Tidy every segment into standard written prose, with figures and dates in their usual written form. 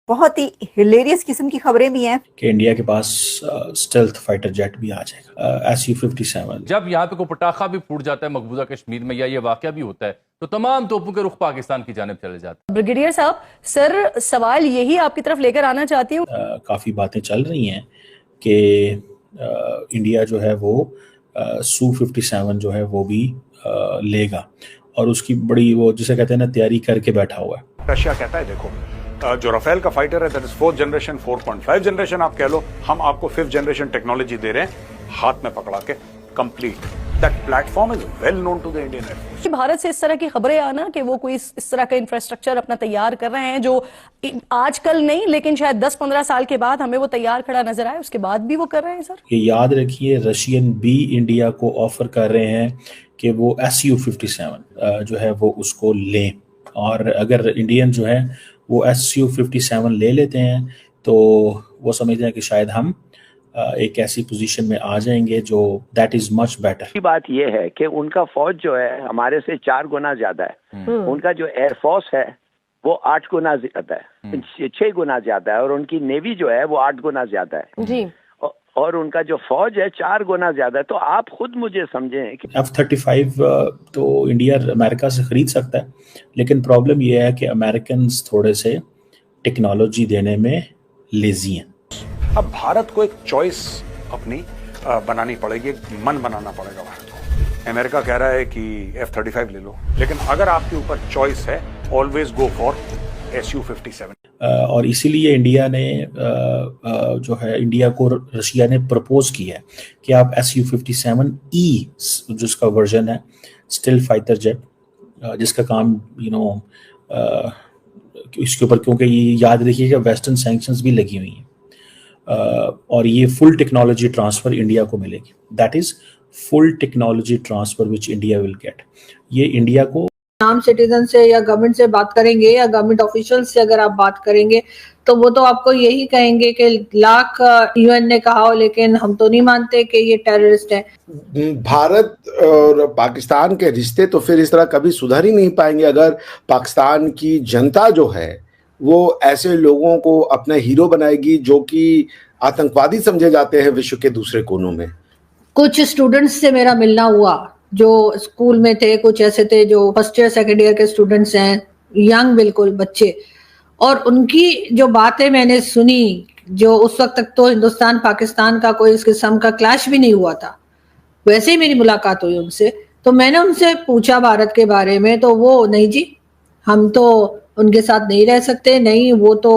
बहुत ही हिलेरियस किस्म की खबरें भी हैं कि इंडिया के पास स्टेल्थ फाइटर जेट भी आ जाएगा, SU-57। जब यहाँ पे कोई पटाखा भी फूट जाता है मकबूजा कश्मीर में या ये वाकया भी होता है तो तमाम तोपों के रुख पाकिस्तान की जानिब चले जाते हैं। ब्रिगेडियर साहब, सर सवाल यही आपकी तरफ लेकर आना चाहती हूँ। काफ़ी बातें चल रही हैं कि इंडिया जो है वो Su-57 जो है वो भी लेगा और उसकी बड़ी वो जिसे कहते हैं ना तैयारी करके बैठा हुआ है। रशिया कहता है देखो जो राफेल का फाइटर है that is 4th generation 4.5 generation आप कह लो, हम आपको 5th जनरेशन टेक्नोलॉजी दे रहे हैं हाथ में पकड़ा के complete. That platform is well known to the Indian Air Force. Bharat से इस तरह की खबरें आना कि वो कोई इस तरह का इंफ्रास्ट्रक्चर अपना तैयार कर रहे हैं जो आजकल नहीं लेकिन शायद 10-15 साल के बाद हमें वो तैयार खड़ा नजर आए, उसके बाद भी वो कर रहे हैं। सर ये याद रखिए, रशियन भी इंडिया को ऑफर कर रहे हैं कि वो SU-57 जो है वो उसको लें, और अगर इंडियन जो है वो SU-57 ले लेते हैं तो वो समझते हैं कि शायद हम एक ऐसी पोजीशन में आ जाएंगे जो दैट इज मच बेटर। बात यह है कि उनका फौज जो है हमारे से 4 गुना ज्यादा है, उनका जो एयरफोर्स है वो 8 गुना ज्यादा है, 6 गुना ज्यादा है, और उनकी नेवी जो है वो 8 गुना ज्यादा है जी, और उनका जो फौज है 4 गुना ज्यादा है। तो आप खुद मुझे समझें कि F-35 तो इंडिया अमेरिका से खरीद सकता है, लेकिन प्रॉब्लम यह है कि अमेरिकन थोड़े से टेक्नोलॉजी देने में लेजी हैं। अब भारत को एक चॉइस अपनी बनानी पड़ेगी, मन बनाना पड़ेगा भारत को। अमेरिका कह रहा है कि F-35 ले लो, लेकिन अगर आपके ऊपर चॉइस है ऑलवेज गो फॉर SU-57। और इसीलिए इंडिया ने जो है इंडिया को रशिया ने प्रपोज किया है कि आप SU-57E जिसका वर्जन है स्टिल फाइटर जेट, जिसका काम इसके ऊपर, क्योंकि ये याद रखिएगा वेस्टर्न सैंक्शंस भी लगी हुई हैं और ये फुल टेक्नोलॉजी ट्रांसफर इंडिया को मिलेगी। That is full technology transfer which India will get. ये इंडिया को आम सिटीजन से या गवर्नमेंट से बात करेंगे या गवर्नमेंट ऑफिशियल से अगर आप बात करेंगे तो वो तो आपको यही कहेंगे कि लाख UN ने कहा हो लेकिन हम तो नहीं मानते कि ये टेररिस्ट है। भारत और पाकिस्तान के रिश्ते तो फिर इस तरह कभी सुधर ही नहीं पाएंगे अगर पाकिस्तान की जनता जो है वो ऐसे लोगों को अपना हीरो बनाएगी जो कि आतंकवादी समझे जाते हैं विश्व के दूसरे कोनों में। कुछ स्टूडेंट्स से मेरा मिलना हुआ जो स्कूल में थे, कुछ ऐसे थे जो फर्स्ट ईयर सेकेंड ईयर के स्टूडेंट्स हैं, यंग बिल्कुल बच्चे, और उनकी जो बातें मैंने सुनी, जो उस वक्त तक तो हिंदुस्तान पाकिस्तान का कोई इस किस्म का क्लैश भी नहीं हुआ था, वैसे ही मेरी मुलाकात हुई उनसे। तो मैंने उनसे पूछा भारत के बारे में, तो वो नहीं जी हम तो उनके साथ नहीं रह सकते, नहीं वो तो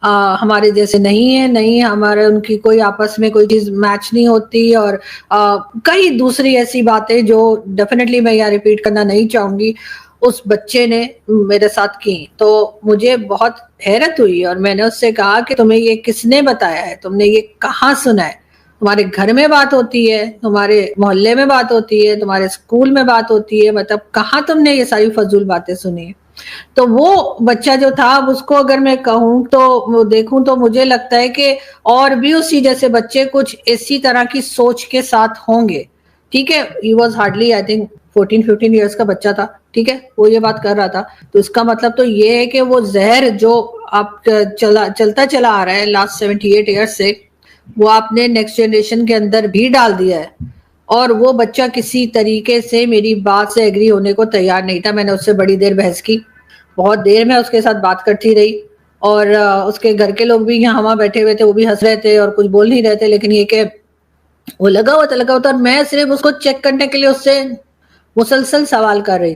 हमारे जैसे नहीं है, नहीं हमारे उनकी कोई आपस में कोई चीज मैच नहीं होती, और कई दूसरी ऐसी बातें जो डेफिनेटली मैं यहाँ रिपीट करना नहीं चाहूंगी उस बच्चे ने मेरे साथ की। तो मुझे बहुत हैरत हुई और मैंने उससे कहा कि तुम्हें ये किसने बताया है, तुमने ये कहाँ सुना है? तुम्हारे घर में बात होती है, तुम्हारे मोहल्ले में बात होती है, तुम्हारे स्कूल में बात होती है, मतलब कहाँ तुमने ये सारी फजूल बातें सुनी है? तो वो बच्चा जो था, अब उसको अगर मैं कहूँ तो वो देखूं तो मुझे लगता है कि और भी उसी जैसे बच्चे कुछ इसी तरह की सोच के साथ होंगे। ठीक है, he was hardly I think 14-15 years का बच्चा था, ठीक है, वो ये बात कर रहा था। तो इसका मतलब तो ये है कि वो जहर जो आप चलता चला आ रहा है लास्ट 78 ईयर्स से, वो आपने नेक्स्ट जनरेशन के अंदर भी डाल दिया है, और वो बच्चा किसी तरीके से मेरी बात से एग्री होने को तैयार नहीं था। मैंने उससे बड़ी देर बहस की, बहुत देर मैं उसके साथ बात करती रही, और उसके घर के लोग भी यहाँ वहाँ बैठे हुए थे, वो भी हंस रहे थे और कुछ बोल नहीं रहे थे, लेकिन ये कि वो लगा हुआ था, और मैं सिर्फ उसको चेक करने के लिए उससे मुसलसल सवाल कर रही थी।